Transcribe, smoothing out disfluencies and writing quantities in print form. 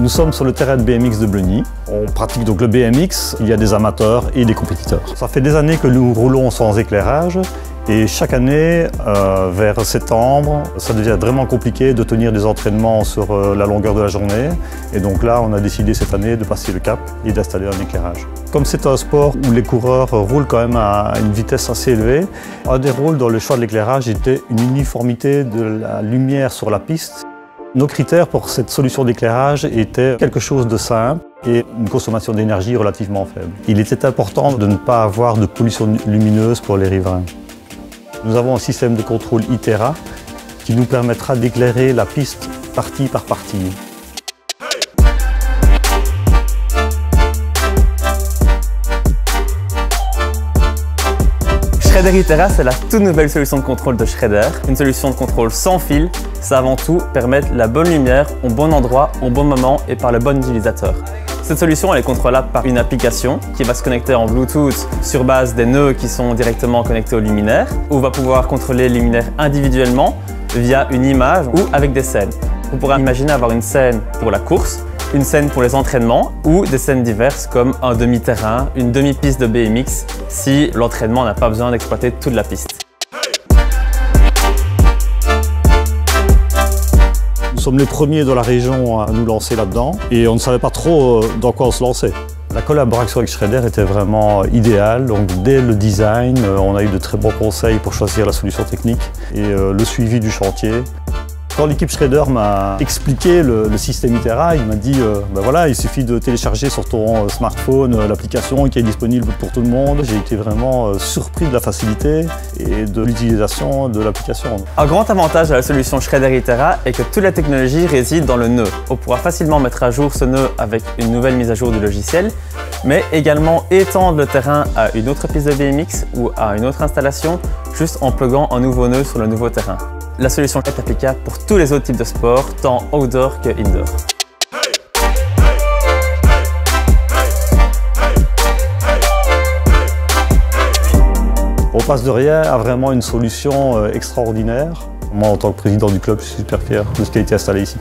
Nous sommes sur le terrain de BMX de Bleuny. On pratique donc le BMX, il y a des amateurs et des compétiteurs. Ça fait des années que nous roulons sans éclairage et chaque année, vers septembre, ça devient vraiment compliqué de tenir des entraînements sur la longueur de la journée. Et donc là, on a décidé cette année de passer le cap et d'installer un éclairage. Comme c'est un sport où les coureurs roulent quand même à une vitesse assez élevée, un des rôles dans le choix de l'éclairage était une uniformité de la lumière sur la piste. Nos critères pour cette solution d'éclairage étaient quelque chose de simple et une consommation d'énergie relativement faible. Il était important de ne pas avoir de pollution lumineuse pour les riverains. Nous avons un système de contrôle ITERA qui nous permettra d'éclairer la piste partie par partie. Schredder ITERA, c'est la toute nouvelle solution de contrôle de Schredder. Une solution de contrôle sans fil, c'est avant tout permettre la bonne lumière au bon endroit, au bon moment et par le bon utilisateur. Cette solution elle est contrôlable par une application qui va se connecter en Bluetooth sur base des nœuds qui sont directement connectés aux luminaires, où on va pouvoir contrôler les luminaires individuellement via une image ou avec des scènes. Vous pourrez imaginer avoir une scène pour la course, une scène pour les entraînements ou des scènes diverses comme un demi-terrain, une demi-piste de BMX si l'entraînement n'a pas besoin d'exploiter toute la piste. Nous sommes les premiers dans la région à nous lancer là-dedans et on ne savait pas trop dans quoi on se lançait. La collaboration avec Schredder était vraiment idéale, donc dès le design, on a eu de très bons conseils pour choisir la solution technique et le suivi du chantier. Quand l'équipe Schredder m'a expliqué le système ITERA, il m'a dit ben voilà, il suffit de télécharger sur ton smartphone l'application qui est disponible pour tout le monde. J'ai été vraiment surpris de la facilité et de l'utilisation de l'application. Un grand avantage de la solution Schredder ITERA est que toute la technologie réside dans le nœud. On pourra facilement mettre à jour ce nœud avec une nouvelle mise à jour du logiciel, mais également étendre le terrain à une autre piste de BMX ou à une autre installation, juste en pluguant un nouveau nœud sur le nouveau terrain. La solution est applicable pour tous les autres types de sports, tant outdoor que indoor. On passe de rien à vraiment une solution extraordinaire. Moi, en tant que président du club, je suis super fier de ce qui a été installé ici.